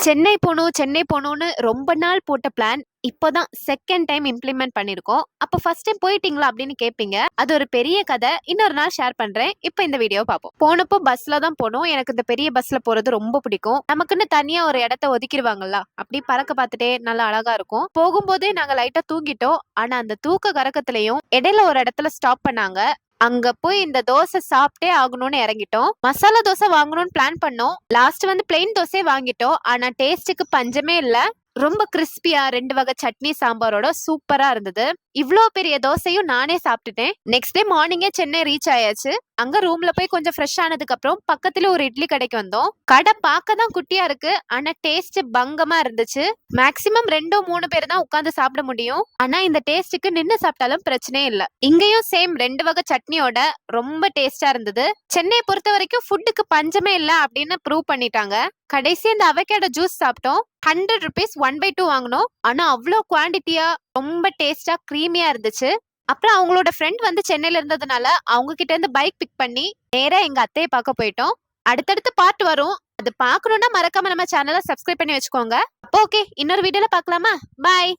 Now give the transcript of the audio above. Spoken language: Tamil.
சென்னை போணும், சென்னை போணும்னு ரொம்ப நாள் போட்ட பிளான் இப்போதான் செகண்ட் டைம் இம்ப்ளிமெண்ட் பண்ணியிருக்கோம். அப்ப ஃபர்ஸ்ட் டைம் போயிட்டீங்களா அப்படின்னு கேட்பீங்க. அது ஒரு பெரிய கதை. இன்னொரு நாள் ஷேர் பண்றேன். இப்ப இந்த வீடியோ பார்ப்போம். போனப்போ பஸ்ல தான் போனோம். எனக்கு இந்த பெரிய பஸ்ல போறது ரொம்ப பிடிக்கும். நமக்குன்னு தனியா ஒரு இடத்த ஒதுக்கிடுவாங்கல்ல. அப்படி பறக்க பார்த்துட்டே நல்லா அழகா இருக்கும். போகும்போதே நாங்க லைட்டா தூங்கிட்டோம். ஆனா அந்த தூக்க கறக்கத்திலையும் இடையில ஒரு இடத்துல ஸ்டாப் பண்ணாங்க. அங்க போய் இந்த தோசை சாப்பிட்டே ஆகணும்னு இறங்கிட்டோம். மசாலா தோசை வாங்கணும்னு பிளான் பண்ணோம். லாஸ்ட் வந்து பிளெயின் தோசை வாங்கிட்டோம். ஆனா டேஸ்டுக்கு பஞ்சமே இல்ல. ரொம்ப கிறிஸ்பியா 2 வகை சட்னி சாம்பாரோட சூப்பரா இருந்தது. இவ்ளோ பெரிய தோசையும் நானே சாப்பிட்டுட்டேன். நெக்ஸ்ட் டே மார்னிங்கே சென்னை ரீச் ஆயாச்சு. அங்க ரூம்ல போய் கொஞ்சம் ஃப்ரெஷ் ஆனதுக்கு அப்புறம் பக்கத்துல ஒரு இட்லி கடைக்கு வந்தோம். கடை பார்க்க தான் குட்டியா இருக்கு. ஆனா டேஸ்ட் பங்கமா இருந்துச்சு. மேக்ஸிமம் 2-3 பேர் தான் உட்கார்ந்து சாப்பிட முடியும். ஆனா இந்த டேஸ்டுக்கு நின்னு சாப்பிட்டாலும் பிரச்சனையே இல்ல. இங்கேயும் சேம் 2 வகை சட்னியோட ரொம்ப டேஸ்டா இருந்தது. சென்னையை பொறுத்த வரைக்கும் ஃபுட்டுக்கு பஞ்சமே இல்ல அப்படின்னு ப்ரூவ் பண்ணிட்டாங்க. கடைசி அந்த அவகேடோ ஜூஸ் சாப்பிட்டோம். 100 rupees 1/2 வாங்கினோம். ஆனா அவ்வளோ குவான்டிட்டியா ரொம்ப டேஸ்டா கிரீமியா இருந்துச்சு. அப்புறம் அவங்களோட ஃப்ரெண்ட் வந்து சென்னையில இருந்ததுனால அவங்க கிட்ட இருந்து பைக் பிக் பண்ணி நேரா எங்க அத்தையை பார்க்க போயிட்டோம். அடுத்தடுத்து பார்ட் வரும். அது பார்க்கணும்னா மறக்காம நம்ம சேனலை சப்ஸ்கிரைப் பண்ணி வச்சுக்கோங்க. அப்போ ஓகே, இன்னொரு வீடியோல பார்க்கலாமா? பாய்.